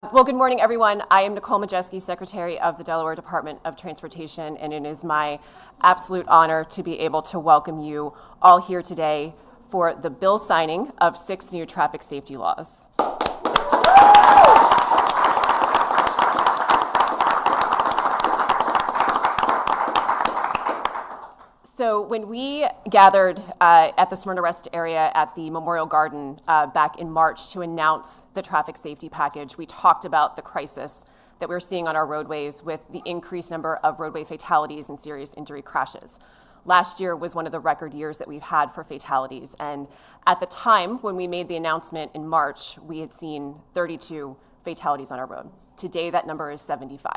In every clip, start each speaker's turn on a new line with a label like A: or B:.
A: Well, good morning, everyone. I am Nicole Majeski, Secretary of the Delaware Department of Transportation, and it is my absolute honor to be able to welcome you all here today for the bill signing of 6 new traffic safety laws. So when we gathered at the Smyrna Rest area at the Memorial Garden back in March to announce the traffic safety package, we talked about the crisis that we're seeing on our roadways with the increased number of roadway fatalities and serious injury crashes. Last year was one of the record years that we've had for fatalities, and at the time when we made the announcement in March, we had seen 32 fatalities on our road. Today that number is 75.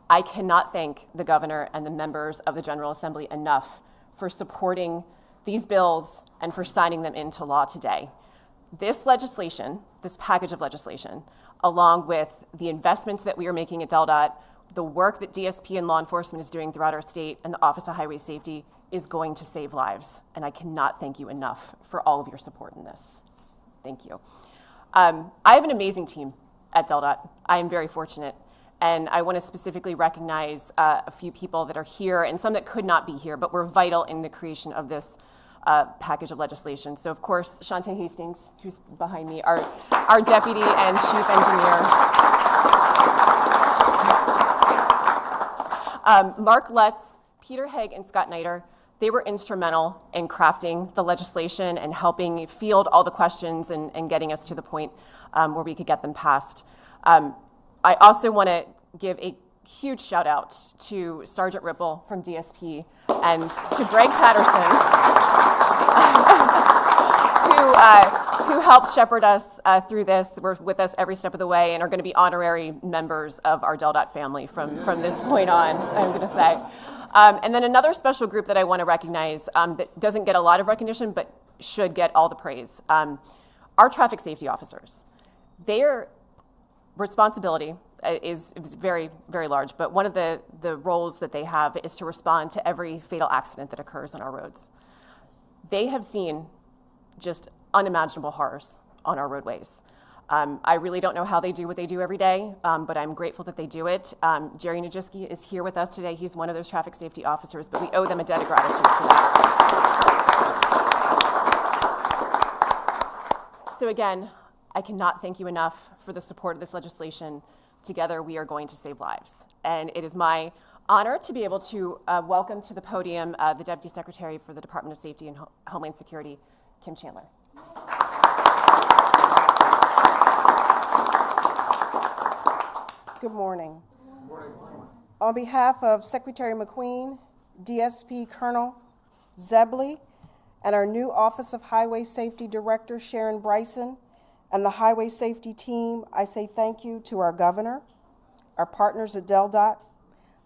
A: I cannot thank the governor and the members of the General Assembly enough for supporting these bills and for signing them into law today. This legislation, this package of legislation, along with the investments that we are making at DelDOT, the work that DSP and law enforcement is doing throughout our state and the Office of Highway Safety is going to save lives. And I cannot thank you enough for all of your support in this. Thank you. I have an amazing team at DelDOT. I am very fortunate. And I want to specifically recognize a few people that are here and some that could not be here, but were vital in the creation of this package of legislation. So, of course, Shantae Hastings, who's behind me, our deputy and chief engineer. Mark Lutz, Peter Haig, and Scott Niter, they were instrumental in crafting the legislation and helping field all the questions and getting us to the point where we could get them passed. I also want to give a huge shout out to Sergeant Ripple from DSP and to Greg Patterson, who helped shepherd us through this. We're with us every step of the way and are going to be honorary members of our DelDOT family from this point on, I'm going to say. And then another special group that I want to recognize that doesn't get a lot of recognition but should get all the praise, our traffic safety officers. Their responsibility is very, very large, but one of the roles that they have is to respond to every fatal accident that occurs on our roads. They have seen just unimaginable horrors on our roadways. I really don't know how they do what they do every day, but I'm grateful that they do it. Jerry Najiski is here with us today. He's one of those traffic safety officers, but we owe them a debt of gratitude for that. So again, I cannot thank you enough for the support of this legislation. Together, we are going to save lives. And it is my honor to be able to welcome to the podium the Deputy Secretary for the Department of Safety and Homeland Security, Kim Chandler.
B: Good morning. Good morning. On behalf of Secretary McQueen, DSP Colonel Zebley, and our new Office of Highway Safety Director, Sharon Bryson, and the Highway Safety team, I say thank you to our governor, our partners at DelDOT,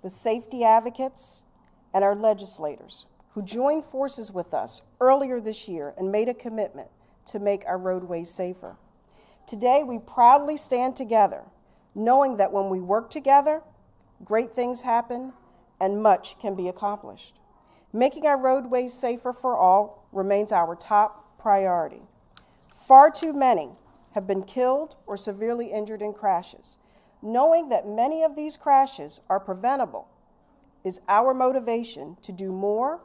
B: the safety advocates, and our legislators who joined forces with us earlier this year and made a commitment to make our roadways safer. Today, we proudly stand together, knowing that when we work together, great things happen and much can be accomplished. Making our roadways safer for all remains our top priority. Far too many have been killed or severely injured in crashes. Knowing that many of these crashes are preventable is our motivation to do more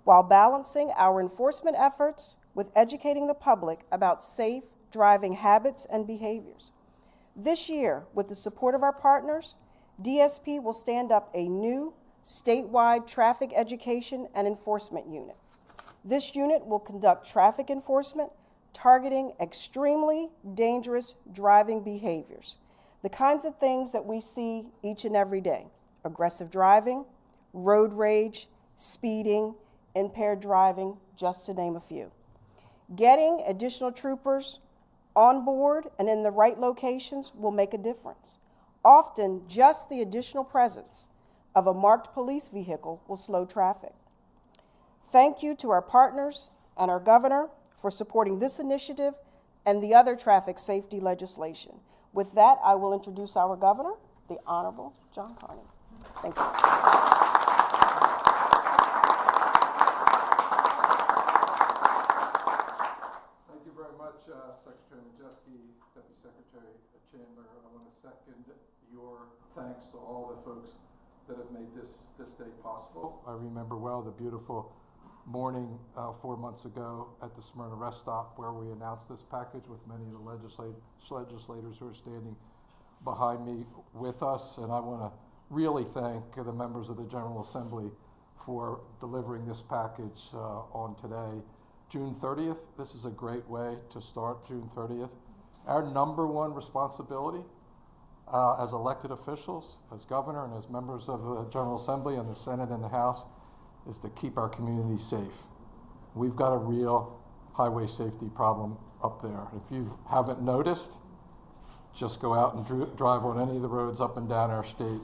B: while balancing our enforcement efforts with educating the public about safe driving habits and behaviors. This year, with the support of our partners, DSP will stand up a new statewide traffic education and enforcement unit. This unit will conduct traffic enforcement targeting extremely dangerous driving behaviors, the kinds of things that we see each and every day: aggressive driving, road rage, speeding, impaired driving, just to name a few. Getting additional troopers on board and in the right locations will make a difference. Often, just the additional presence of a marked police vehicle will slow traffic. Thank you to our partners and our governor for supporting this initiative and the other traffic safety legislation. With that, I will introduce our governor, the Honorable John Carney. Thank you.
C: Thank you very much, Secretary Majeski. Deputy Secretary Chandler, I want to second your thanks to all the folks that have made this day possible. I remember well the beautiful morning 4 months ago at the Smyrna rest stop where we announced this package with many of the legislators who are standing behind me with us. And I want to really thank the members of the General Assembly for delivering this package on today. June 30th, this is a great way to start June 30th. Our number one responsibility as elected officials, as governor and as members of the General Assembly and the Senate and the House is to keep our community safe. We've got a real highway safety problem up there. If you haven't noticed, just go out and drive on any of the roads up and down our state.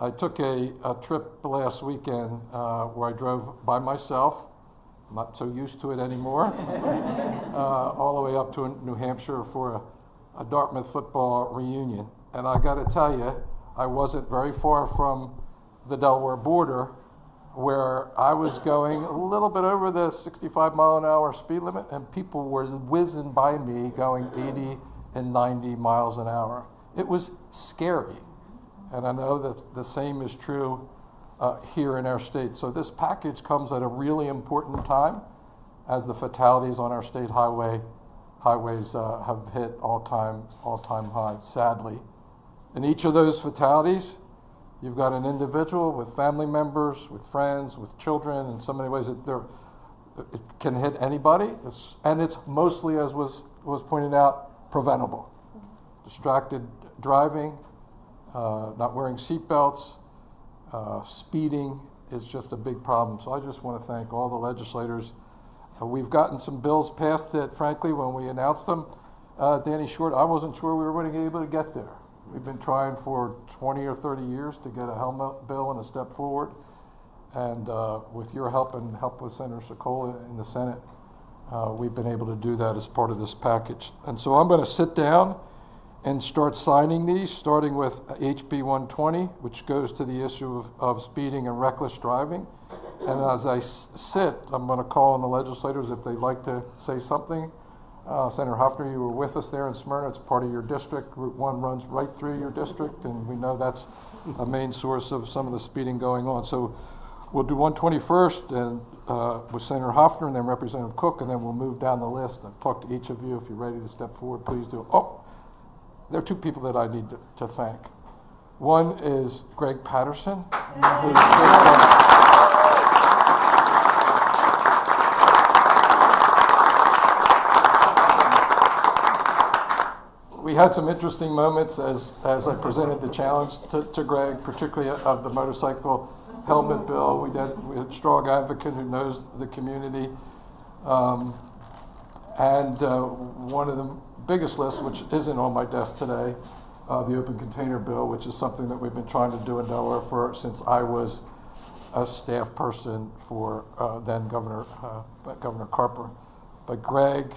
C: I took a trip last weekend where I drove by myself. I'm not so used to it anymore. All the way up to New Hampshire for a Dartmouth football reunion. And I got to tell you, I wasn't very far from the Delaware border where I was going a little bit over the 65-mile-an-hour speed limit, and people were whizzing by me going 80 and 90 miles an hour. It was scary. And I know that the same is true here in our state. So this package comes at a really important time as the fatalities on our state highways have hit all-time highs, sadly. In each of those fatalities, you've got an individual with family members, with friends, with children, in so many ways that it can hit anybody. And it's mostly, as was pointed out, preventable. Distracted driving, not wearing seatbelts, speeding is just a big problem. So I just want to thank all the legislators. We've gotten some bills passed that, frankly, when we announced them, Danny Short, I wasn't sure we were going to be able to get there. We've been trying for 20 or 30 years to get a helmet bill and a step forward. And with your help and help with Senator Sokola in the Senate, we've been able to do that as part of this package. And so I'm going to sit down and start signing these, starting with HB 120, which goes to the issue of speeding and reckless driving. And as I sit, I'm going to call on the legislators if they'd like to say something. Senator Hoffner, you were with us there in Smyrna. It's part of your district. Route 1 runs right through your district, and we know that's a main source of some of the speeding going on. So we'll do 120 first and, with Senator Hoffner and then Representative Cook, and then we'll move down the list. I've talked to each of you. If you're ready to step forward, please do. Oh, there are two people that I need to thank. One is Greg Patterson. We had some interesting moments as I presented the challenge to Greg, particularly of the motorcycle helmet bill. We had a strong advocate who knows the community. And one of the biggest lists, which isn't on my desk today, the open container bill, which is something that we've been trying to do in Delaware since I was a staff person for then Governor Carper. But Greg,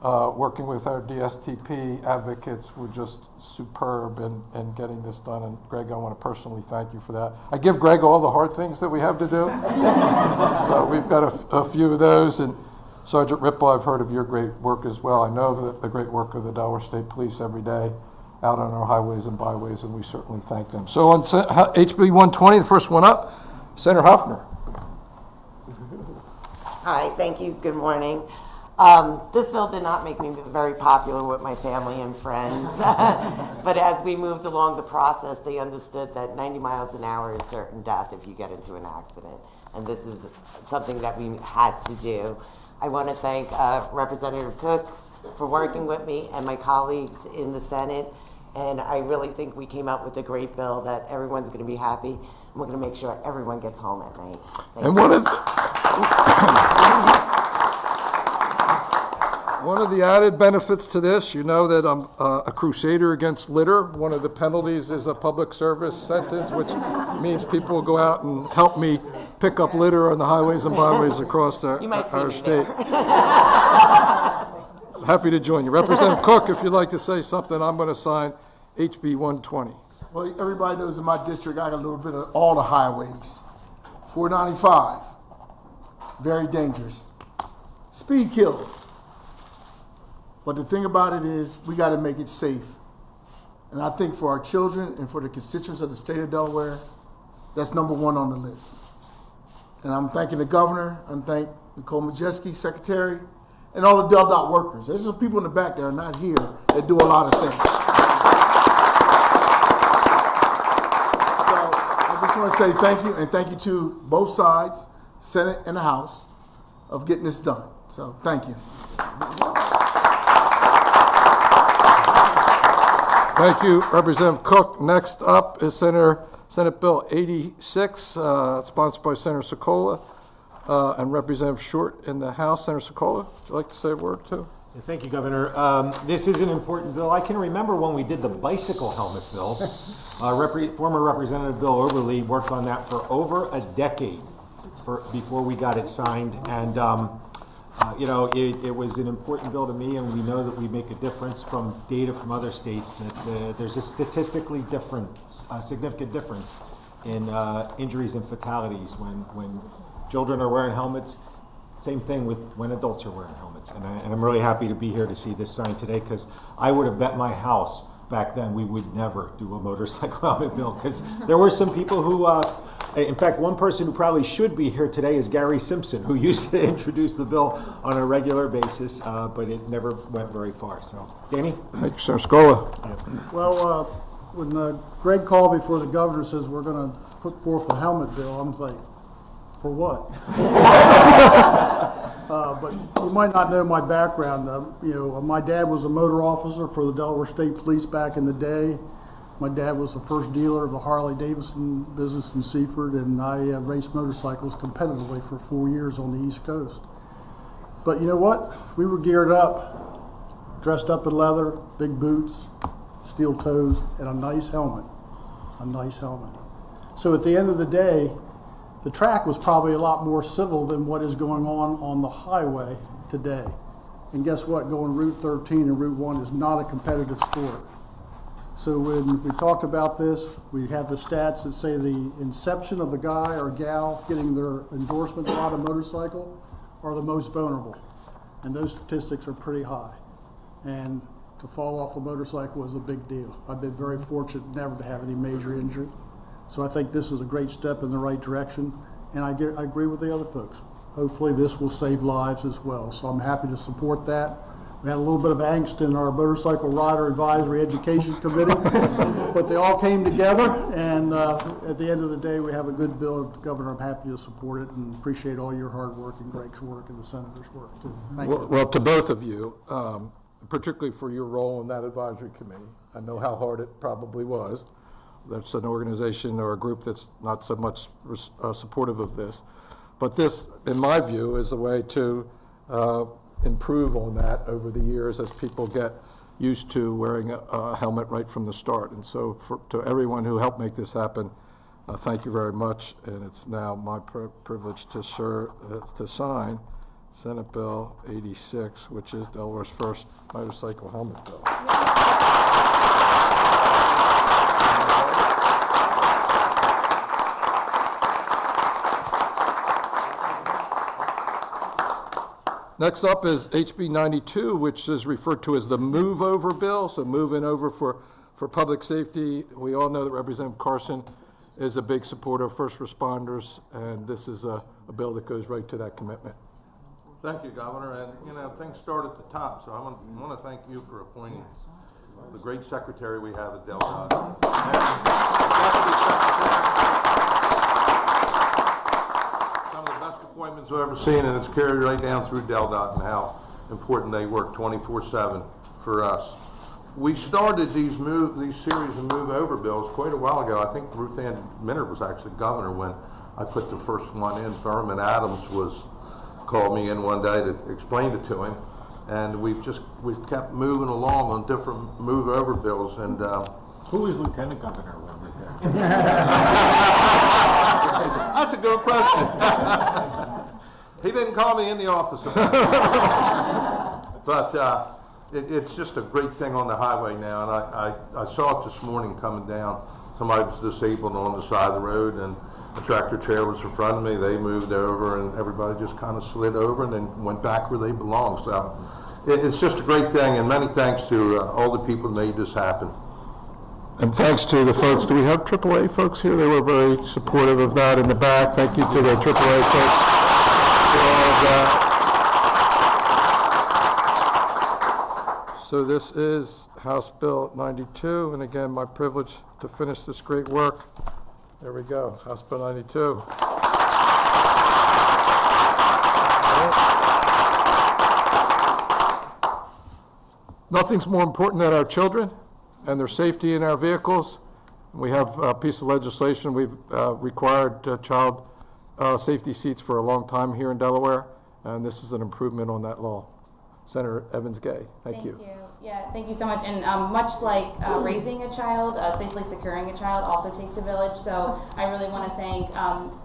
C: working with our DSTP advocates, were just superb in getting this done. And Greg, I want to personally thank you for that. I give Greg all the hard things that we have to do. So we've got a few of those. And Sergeant Ripple, I've heard of your great work as well. I know of the great work of the Delaware State Police every day out on our highways and byways, and we certainly thank them. So on HB 120, the first one up, Senator Hoffner.
D: Hi, thank you. Good morning. This bill did not make me very popular with my family and friends, but as we moved along the process, they understood that 90 miles an hour is certain death if you get into an accident, and this is something that we had to do. I want to thank Representative Cook for working with me and my colleagues in the Senate, and I really think we came up with a great bill that everyone's going to be happy, and we're going to make sure everyone gets home at night.
C: One of the added benefits to this, you know that I'm a crusader against litter. One of the penalties is a public service sentence, which means people will go out and help me pick up litter on the highways and byways across our state. Happy to join you. Representative Cook, if you'd like to say something, I'm going to sign HB 120.
E: Well, everybody knows in my district, I got a little bit of all the highways. 495, very dangerous. Speed kills. But the thing about it is, we got to make it safe. And I think for our children and for the constituents of the state of Delaware, that's number one on the list. And I'm thanking the governor, I'm thanking Nicole Majeski, secretary, and all the DelDOT workers. There's some people in the back that are not here that do a lot of things. So I just want to say thank you, and thank you to both sides, Senate and the House, of getting this done. So thank you.
C: Thank you, Representative Cook. Next up is Senate Bill 86, sponsored by Senator Sokola, and Representative Short in the House. Senator Sokola, would you like to say a word too?
F: Thank you, Governor. This is an important bill. I can remember when we did the bicycle helmet bill. Former Representative Bill Oberle worked on that for over a decade before we got it signed. And, it was an important bill to me, and we know that we make a difference from data from other states that there's a statistically significant difference in injuries and fatalities when children are wearing helmets. Same thing with when adults are wearing helmets. And I'm really happy to be here to see this signed today, because I would have bet my house back then we would never do a motorcycle helmet bill, because there were some people who, in fact, one person who probably should be here today is Gary Simpson, who used to introduce the bill on a regular basis, but it never went very far. So, Danny?
C: Thank you, Senator Scola.
G: Well, when Greg called me for the governor says we're going to put forth a helmet bill, I'm like, for what? But you might not know my background. My dad was a motor officer for the Delaware State Police back in the day. My dad was the first dealer of the Harley-Davidson business in Seaford, and I raced motorcycles competitively for 4 years on the East Coast. But you know what? We were geared up, dressed up in leather, big boots, steel toes, and a nice helmet. A nice helmet. So at the end of the day, the track was probably a lot more civil than what is going on the highway today. And guess what? Going Route 13 and Route 1 is not a competitive sport. So when we talked about this, we have the stats that say the inception of a guy or gal getting their endorsement on a motorcycle are the most vulnerable. And those statistics are pretty high. And to fall off a motorcycle is a big deal. I've been very fortunate never to have any major injury. So I think this is a great step in the right direction, and I agree with the other folks. Hopefully this will save lives as well, so I'm happy to support that. We had a little bit of angst in our Motorcycle Rider Advisory Education Committee, but they all came together, and at the end of the day, we have a good bill. Governor, I'm happy to support it and appreciate all your hard work and Greg's work and the Senator's work, too. Thank you.
C: Well, to both of you, particularly for your role in that advisory committee, I know how hard it probably was. That's an organization or a group that's not so much supportive of this. But this, in my view, is a way to improve on that over the years as people get used to wearing a helmet right from the start. And so to everyone who helped make this happen, thank you very much. And it's now my privilege to sign Senate Bill 86, which is Delaware's first motorcycle helmet bill. Next up is HB 92, which is referred to as the Move Over Bill, so moving over for public safety. We all know that Representative Carson is a big supporter of first responders, and this is a bill that goes right to that commitment.
H: Thank you, Governor. And things start at the top, so I want to thank you for appointing the great secretary we have at DelDOT. Appointments I've ever seen, and it's carried right down through DelDOT and how important they work 24/7 for us. We started these series of move over bills quite a while ago. I think Ruth Ann Minter was actually governor when I put the first one in. Thurman Adams called me in one day to explain it to him, and we've kept moving along on different move over bills. And
F: Who is lieutenant governor over there?
H: that's a good question. He didn't call me in the office about it. But it's just a great thing on the highway now. And I saw it this morning coming down. Somebody was disabled on the side of the road, and a tractor trailer was in front of me. They moved over, and everybody just kind of slid over and then went back where they belong. So it's just a great thing, and many thanks to all the people that made this happen.
C: And thanks to the folks, do we have AAA folks here? They were very supportive of that in the back. Thank you to the AAA folks for all of that. So this is House Bill 92, and again, my privilege to finish this great work. There we go, House Bill 92. Nothing's more important than our children and their safety in our vehicles. We have a piece of legislation. We've required child safety seats for a long time here in Delaware, and this is an improvement on that law. Senator Evans-Gay, thank you.
I: Yeah, thank you so much. And much like raising a child, safely securing a child also takes a village. So I really want to thank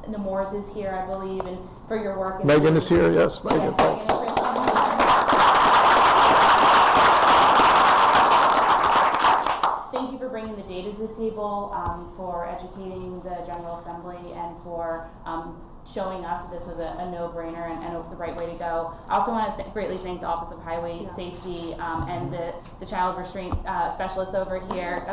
I: Nemours is here, I believe, and for your work.
C: Megan is here, yes. Megan.
I: Yes, Megan is here. Thank you for bringing the data to the table, for educating the General Assembly, and for showing us that this was a no-brainer and the right way to go. I also want to greatly thank the Office of Highway Safety and the child restraint specialists over here.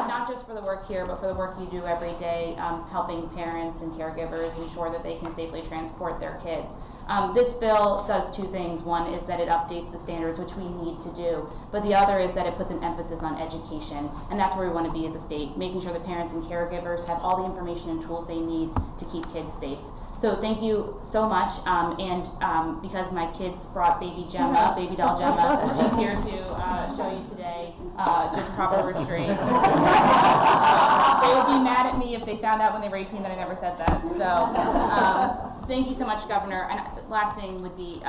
I: Not just for the work here, but for the work you do every day, helping parents and caregivers ensure that they can safely transport their kids. This bill does two things. One is that it updates the standards, which we need to do, but the other is that it puts an emphasis on education, and that's where we want to be as a state, making sure the parents and caregivers have all the information and tools they need to keep kids safe. So thank you so much, and because my kids brought baby Gemma, baby doll Gemma, she's here to show you today, just proper restraint. They would be mad at me if they found out when they were 18 that I never said that. So thank you so much, Governor. And last thing would be,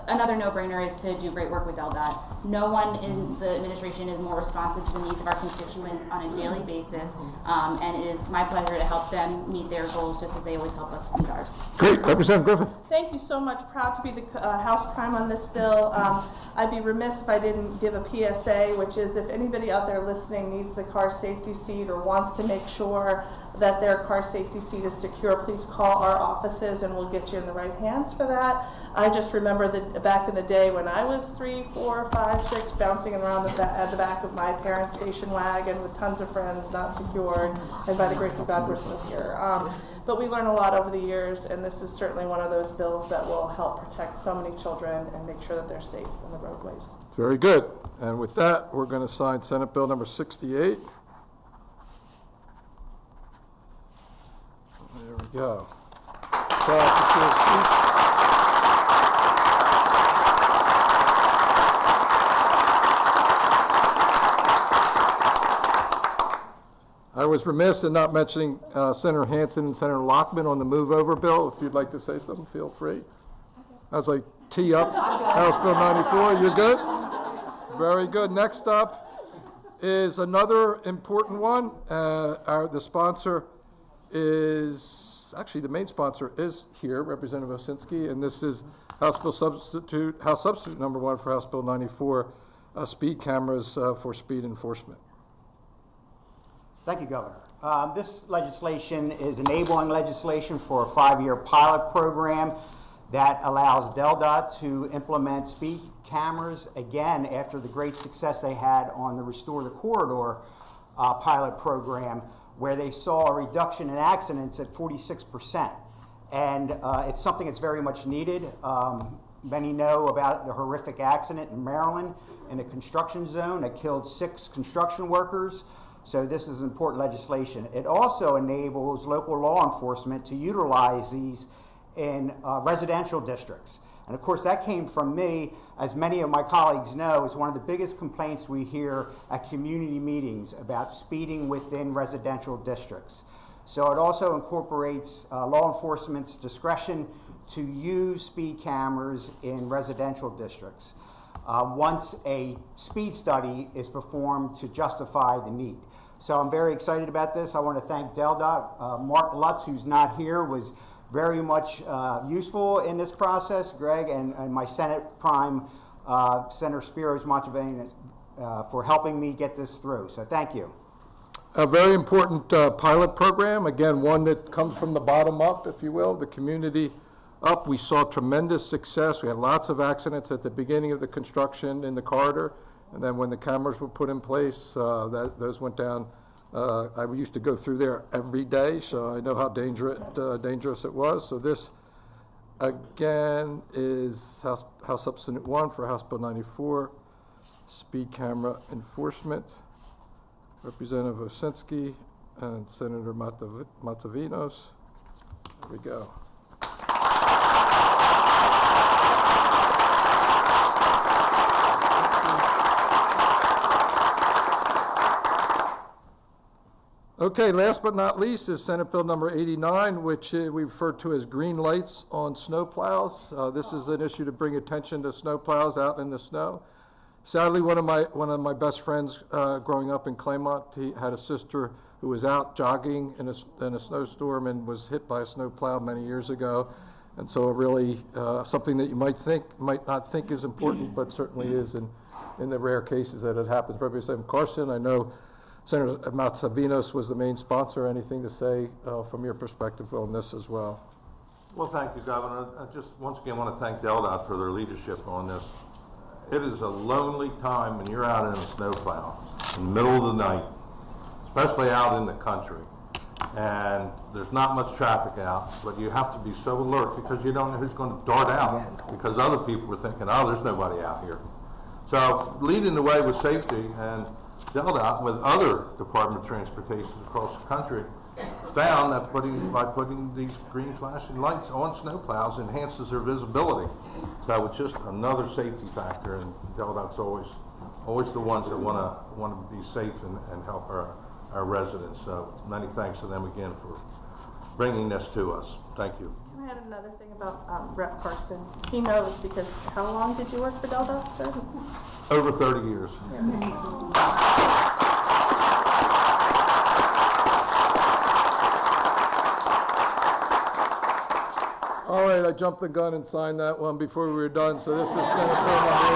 I: another no-brainer is to do great work with DelDOT. No one in the administration is more responsive to the needs of our constituents on a daily basis, and it is my pleasure to help them meet their goals just as they always help us meet ours.
C: Great, Representative Griffin.
J: Thank you so much. Proud to be the House Prime on this bill. I'd be remiss if I didn't give a PSA, which is if anybody out there listening needs a car safety seat or wants to make sure that their car safety seat is secure, please call our offices and we'll get you in the right hands for that. I just remember that back in the day when I was 3, 4, 5, 6, bouncing around at the back of my parents' station wagon with tons of friends, not secured, and by the grace of God, we're still here. But we learn a lot over the years, and this is certainly one of those bills that will help protect so many children and make sure that they're safe on the roadways.
C: Very good. And with that, we're going to sign Senate Bill number 68. There we go. I was remiss in not mentioning Senator Hansen and Senator Lockman on the move over bill. If you'd like to say something, feel free. As I tee up House Bill 94, you're good? Very good. Next up is another important one. The sponsor is, actually the main sponsor is here, Representative Osinski, and this is House Substitute number 1 for House Bill 94, speed cameras for speed enforcement.
K: Thank you, Governor. This legislation is enabling legislation for a 5-year pilot program that allows DelDOT to implement speed cameras again after the great success they had on the Restore the Corridor pilot program, where they saw a reduction in accidents at 46%. And it's something that's very much needed. Many know about the horrific accident in Maryland in a construction zone that killed 6 construction workers. So this is important legislation. It also enables local law enforcement to utilize these in residential districts. And of course that came from me, as many of my colleagues know, is one of the biggest complaints we hear at community meetings about speeding within residential districts. So it also incorporates law enforcement's discretion to use speed cameras in residential districts once a speed study is performed to justify the need. So I'm very excited about this. I want to thank DelDOT. Mark Lutz, who's not here, was very much useful in this process. Greg and my Senate Prime, Senator Spiros Montevani, for helping me get this through. So thank you.
C: A very important pilot program, again, one that comes from the bottom up, if you will, the community up. We saw tremendous success. We had lots of accidents at the beginning of the construction in the corridor, and then when the cameras were put in place, those went down. I used to go through there every day, so I know how dangerous it was. So this, again, is House Substitute 1 for House Bill 94, speed camera enforcement. Representative Osinski and Senator Matzavinos. There we go. Okay, last but not least is Senate Bill number 89, which we refer to as green lights on snowplows. This is an issue to bring attention to snowplows out in the snow. Sadly, one of my best friends growing up in Claymont, he had a sister who was out jogging in a snowstorm and was hit by a snowplow many years ago. And so really something that you might not think is important, but certainly is in the rare cases that it happens. Representative Carson, I know Senator Matzavinos was the main sponsor. Anything to say from your perspective on this as well?
H: Well, thank you, Governor. I just once again want to thank DelDOT for their leadership on this. It is a lonely time when you're out in a snowplow in the middle of the night, especially out in the country, and there's not much traffic out, but you have to be so alert because you don't know who's going to dart out because other people were thinking, oh, there's nobody out here. So leading the way with safety, and DelDOT with other Department of Transportation across the country found that by putting these green flashing lights on snowplows enhances their visibility. So it's just another safety factor, and DelDOT's always the ones that want to be safe and help our residents. So many thanks to them again for bringing this to us. Thank you.
J: Can I add another thing about Rep. Carson? He knows because how long did you work for DelDOT, sir?
H: Over 30 years.
C: All right, I jumped the gun and signed that one before we were done. So this is Senate Bill number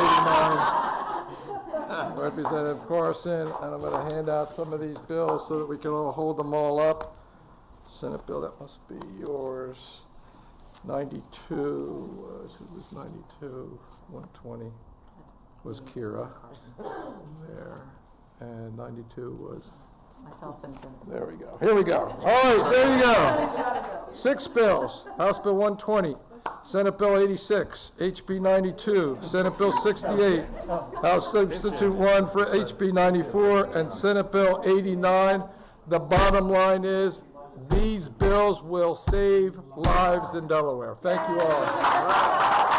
C: 89. Representative Carson, and I'm going to hand out some of these bills so that we can all hold them all up. Senate Bill, that must be yours. 92 was, who was 92? 120 was Kira. There. And 92 was?
L: Myself and Senator.
C: There we go. Here we go. All right, there you go. 6 bills. House Bill 120, Senate Bill 86, HB 92, Senate Bill 68, House Substitute 1 for HB 94, and Senate Bill 89. The bottom line is these bills will save lives in Delaware. Thank you all.